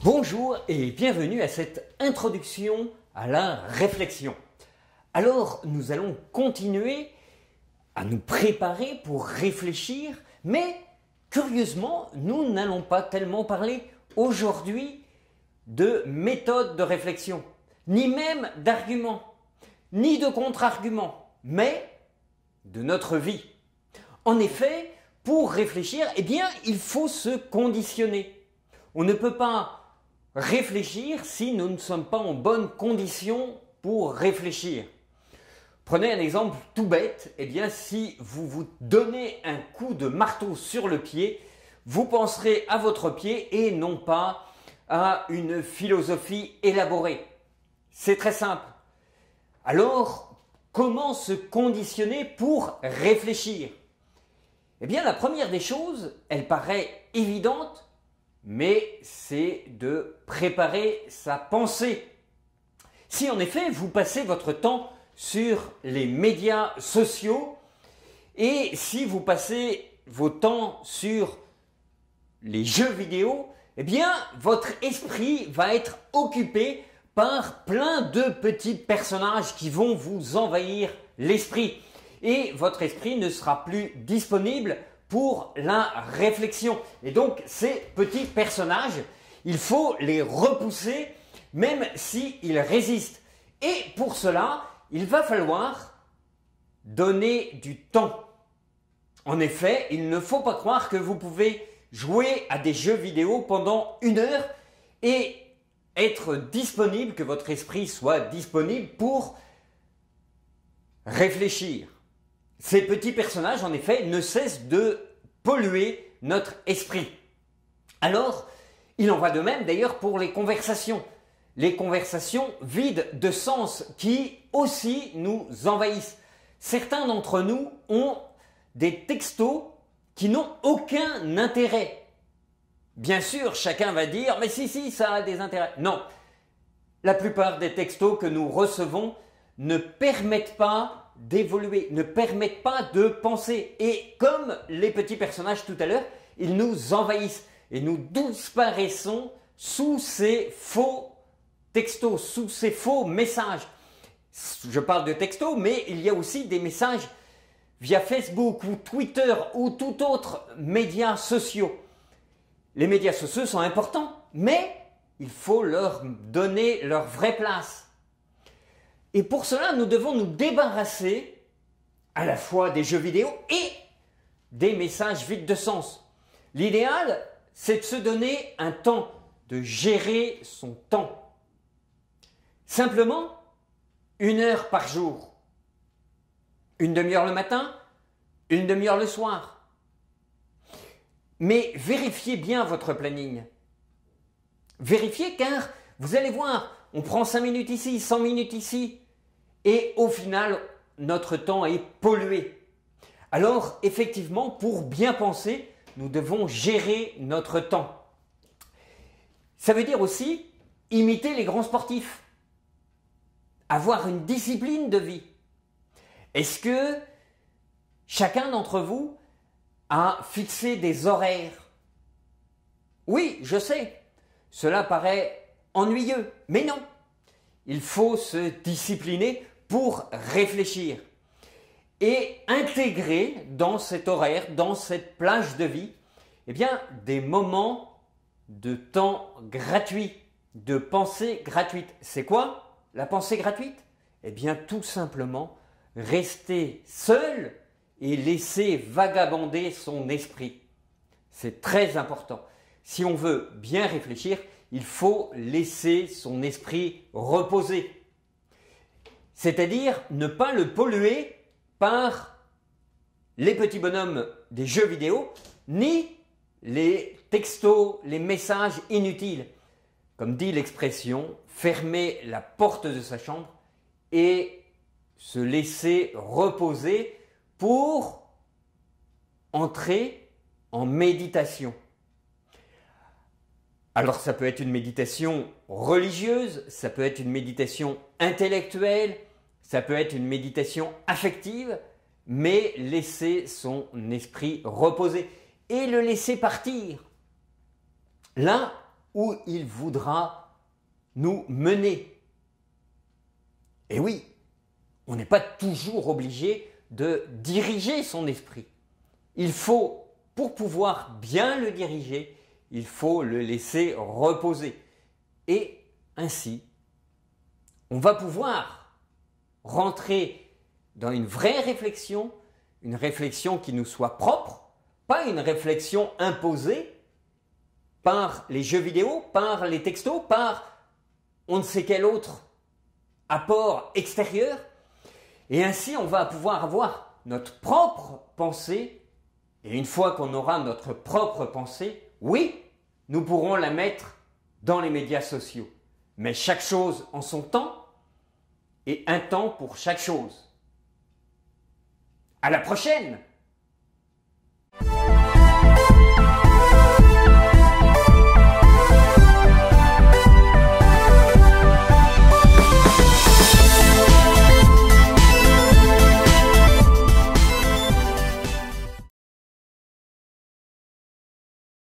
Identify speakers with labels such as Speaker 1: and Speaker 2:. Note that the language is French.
Speaker 1: Bonjour et bienvenue à cette introduction à la réflexion. Alors, nous allons continuer à nous préparer pour réfléchir, mais curieusement, nous n'allons pas tellement parler aujourd'hui de méthode de réflexion, ni même d'arguments, ni de contre-arguments, mais de notre vie. En effet, pour réfléchir, il faut se conditionner. On ne peut pas réfléchir si nous ne sommes pas en bonne condition pour réfléchir. Prenez un exemple tout bête, si vous vous donnez un coup de marteau sur le pied, vous penserez à votre pied et non pas à une philosophie élaborée. C'est très simple. Alors, comment se conditionner pour réfléchir? La première des choses, elle paraît évidente, mais c'est de préparer sa pensée. Si en effet vous passez votre temps sur les médias sociaux et si vous passez vos temps sur les jeux vidéo, votre esprit va être occupé par plein de petits personnages qui vont vous envahir l'esprit. Et votre esprit ne sera plus disponible pour la réflexion. Et donc, ces petits personnages, il faut les repousser même s'ils résistent. Et pour cela, il va falloir donner du temps. En effet, il ne faut pas croire que vous pouvez jouer à des jeux vidéo pendant 1 heure et être disponible, que votre esprit soit disponible pour réfléchir. Ces petits personnages, en effet, ne cessent de polluer notre esprit. Alors, il en va de même d'ailleurs pour les conversations. Les conversations vides de sens qui aussi nous envahissent. Certains d'entre nous ont des textos qui n'ont aucun intérêt. Bien sûr, chacun va dire « mais si, ça a des intérêts ». Non, la plupart des textos que nous recevons ne permettent pas d'évoluer, ne permettent pas de penser. Et comme les petits personnages tout à l'heure, ils nous envahissent et nous disparaissons sous ces faux textos, sous ces faux messages. Je parle de textos, mais il y a aussi des messages via Facebook ou Twitter ou tout autre médias sociaux. Les médias sociaux sont importants, mais il faut leur donner leur vraie place. Et pour cela, nous devons nous débarrasser à la fois des jeux vidéo et des messages vides de sens. L'idéal, c'est de se donner un temps, de gérer son temps. Simplement, 1 heure par jour. 1 demi-heure le matin, 1 demi-heure le soir. Mais vérifiez bien votre planning. Vérifiez car vous allez voir, on prend 5 minutes ici, 100 minutes ici. Et au final, notre temps est pollué. Alors, effectivement, pour bien penser, nous devons gérer notre temps. Ça veut dire aussi imiter les grands sportifs. Avoir une discipline de vie. Est-ce que chacun d'entre vous a fixé des horaires? Oui, je sais, cela paraît ennuyeux, mais non. Il faut se discipliner pour réfléchir et intégrer dans cet horaire, dans cette plage de vie, des moments de temps gratuit, de pensée gratuite. C'est quoi la pensée gratuite? Tout simplement rester seul et laisser vagabonder son esprit. C'est très important. Si on veut bien réfléchir, il faut laisser son esprit reposer. C'est-à-dire ne pas le polluer par les petits bonhommes des jeux vidéo, ni les textos, les messages inutiles. Comme dit l'expression, fermer la porte de sa chambre et se laisser reposer pour entrer en méditation. Alors ça peut être une méditation religieuse, ça peut être une méditation intellectuelle, ça peut être une méditation affective, mais laisser son esprit reposer et le laisser partir là où il voudra nous mener. Et oui, on n'est pas toujours obligé de diriger son esprit. Il faut, pour pouvoir bien le diriger, il faut le laisser reposer. Et ainsi, on va pouvoir rentrer dans une vraie réflexion, une réflexion qui nous soit propre, pas une réflexion imposée par les jeux vidéo, par les textos, par on ne sait quel autre apport extérieur. Et ainsi, on va pouvoir avoir notre propre pensée. Et une fois qu'on aura notre propre pensée, oui, nous pourrons la mettre dans les médias sociaux. Mais chaque chose en son temps et un temps pour chaque chose. À la prochaine!